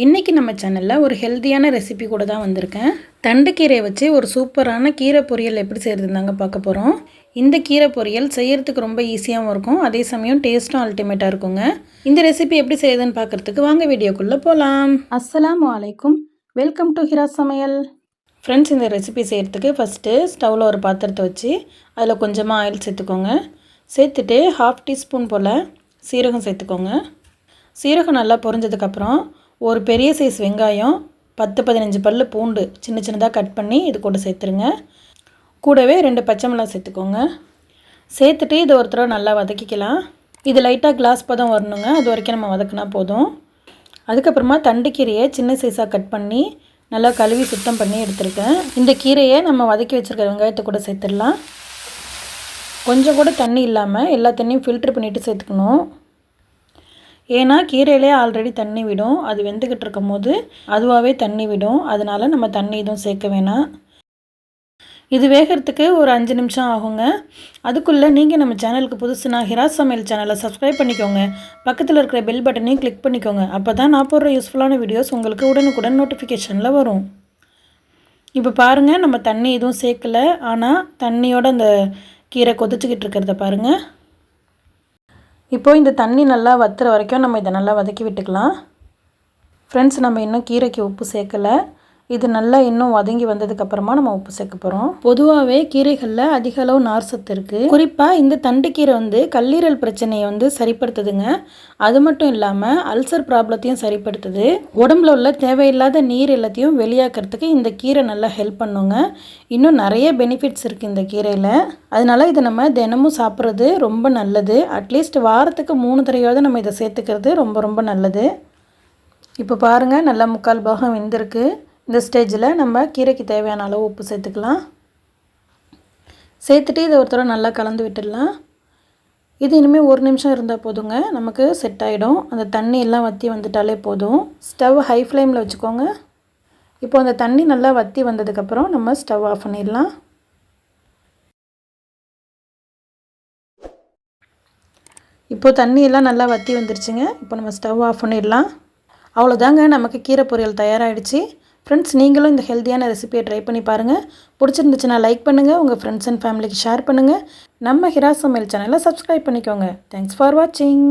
இன்றைக்கி நம்ம சேனலில் ஒரு ஹெல்த்தியான ரெசிபி கூட தான் வந்திருக்கேன். தண்டுக்கீரையை வச்சு ஒரு சூப்பரான கீரை பொரியல் எப்படி செய்கிறதுந்தாங்க பார்க்க போகிறோம். இந்த கீரை பொரியல் செய்கிறதுக்கு ரொம்ப ஈஸியாகவும் இருக்கும், அதே சமயம் டேஸ்ட்டும் அல்டிமேட்டாக இருக்குங்க. இந்த ரெசிபி எப்படி செய்யுதுன்னு பார்க்குறதுக்கு வாங்க வீடியோக்குள்ளே போகலாம். அஸ்ஸலாமு அலைக்கும், வெல்கம் டு ஹிராஸ் சமையல். ஃப்ரெண்ட்ஸ், இந்த ரெசிபி செய்கிறதுக்கு ஃபஸ்ட்டு ஸ்டவ்வில் ஒரு பாத்திரத்தை வச்சு அதில் கொஞ்சமாக ஆயில் சேர்த்துக்கோங்க. சேர்த்துட்டு 1/2 டீஸ்பூன் போல் சீரகம் சேர்த்துக்கோங்க. சீரகம் நல்லா பொரிஞ்சதுக்கப்புறம் ஒரு பெரிய சைஸ் வெங்காயம், 10-15 பல் பூண்டு சின்ன சின்னதாக கட் பண்ணி இது கூட சேர்த்துருங்க. கூடவே 2 பச்சை மிளகாய் சேர்த்துக்கோங்க. சேர்த்துட்டு இதை ஒரு தடவை நல்லா வதக்கிக்கலாம். இது லைட்டாக கிளாஸ் பதம் வரணுங்க, அது வரைக்கும் நம்ம வதக்கினா போதும். அதுக்கப்புறமா தண்டுக்கீரையை சின்ன சைஸாக கட் பண்ணி நல்லா கழுவி சுத்தம் பண்ணி எடுத்துருக்கேன். இந்த கீரையை நம்ம வதக்கி வச்சுருக்க வெங்காயத்தை கூட சேர்த்துடலாம். கொஞ்சம் கூட தண்ணி இல்லாமல் எல்லா தண்ணியும் ஃபில்ட்ரு பண்ணிவிட்டு சேர்த்துக்கணும். ஏன்னா கீரையிலே ஆல்ரெடி தண்ணி விடும், அது வெந்துக்கிட்டு இருக்கும் போது அதுவாகவே தண்ணி விடும். அதனால் நம்ம தண்ணி எதுவும் சேர்க்க வேணாம். இது வேகிறதுக்கு ஒரு 5 நிமிஷம் ஆகுங்க. அதுக்குள்ளே நீங்கள் நம்ம சேனலுக்கு புதுசுனா ஹிராஸ் சமையல் சேனலை சப்ஸ்கிரைப் பண்ணிக்கோங்க. பக்கத்தில் இருக்கிற பெல் பட்டனையும் கிளிக் பண்ணிக்கோங்க. அப்போ தான் நான் போடுற யூஸ்ஃபுல்லான வீடியோஸ் உங்களுக்கு உடனுக்குடன் நோட்டிஃபிகேஷனில் வரும். இப்போ பாருங்கள், நம்ம தண்ணி எதுவும் சேர்க்கலை, ஆனால் தண்ணியோட அந்த கீரை கொதிச்சுக்கிட்டு இருக்கிறத பாருங்கள். இப்போது இந்த தண்ணி நல்லா வத்துற வரைக்கும் நம்ம இதை நல்லா வதக்கி விட்டுக்கலாம். ஃப்ரெண்ட்ஸ், நம்ம இன்னும் கீரைக்கு உப்பு சேர்க்கலை. இது நல்லா இன்னும் வதங்கி வந்ததுக்கப்புறமா நம்ம உப்பு சேர்க்க போகிறோம். பொதுவாகவே கீரைகளில் அதிக அளவு நார் சத்து இருக்குது. குறிப்பாக இந்த தண்டுக்கீரை கல்லீரல் பிரச்சனையை சரிப்படுத்துதுங்க. அது மட்டும் இல்லாமல் அல்சர் ப்ராப்ளத்தையும் சரிப்படுத்துது. உடம்புல உள்ள தேவையில்லாத நீர் எல்லாத்தையும் வெளியாக்கிறதுக்கு இந்த கீரை நல்லா ஹெல்ப் பண்ணுங்க. இன்னும் நிறைய பெனிஃபிட்ஸ் இருக்குது இந்த கீரையில். அதனால் இதை நம்ம தினமும் சாப்பிட்றது ரொம்ப நல்லது. அட்லீஸ்ட் வாரத்துக்கு 3 தடவையாவது நம்ம இதை சேர்த்துக்கிறது ரொம்ப ரொம்ப நல்லது. இப்போ பாருங்கள், நல்லா 3/4 பாகம் வெந்திருக்கு. இந்த ஸ்டேஜில் நம்ம கீரைக்கு தேவையான அளவு உப்பு சேர்த்துக்கலாம். சேர்த்துட்டு இதை ஒரு தடவை நல்லா கலந்து விட்டுடலாம். இது இனிமேல் 1 நிமிஷம் இருந்தால் போதுங்க, நமக்கு செட் ஆகிடும். அந்த தண்ணி எல்லாம் வற்றி வந்துட்டாலே போதும். ஸ்டவ் ஹை ஃப்ளேமில் வச்சுக்கோங்க. இப்போ அந்த தண்ணி நல்லா வற்றி வந்ததுக்கப்புறம் நம்ம ஸ்டவ் ஆஃப் பண்ணிடலாம். இப்போது தண்ணி எல்லாம் நல்லா வற்றி வந்துருச்சுங்க. இப்போ நம்ம ஸ்டவ் ஆஃப் பண்ணிடலாம். அவ்வளோதாங்க, நமக்கு கீரை பொரியல் தயாராகிடுச்சு. ஃப்ரெண்ட்ஸ், நீங்களும் இந்த ஹெல்த்தியான ரெசிபியை ட்ரை பண்ணி பாருங்கள். பிடிச்சிருந்துச்சுன்னா லைக் பண்ணுங்கள், உங்கள் ஃப்ரெண்ட்ஸ் அண்ட் ஃபேமிலிக்கு ஷேர் பண்ணுங்கள். நம்ம ஹிராஸ் சமையல் சேனலை சப்ஸ்கிரைப் பண்ணிக்கோங்க. தேங்க்ஸ் ஃபார் வாட்சிங்.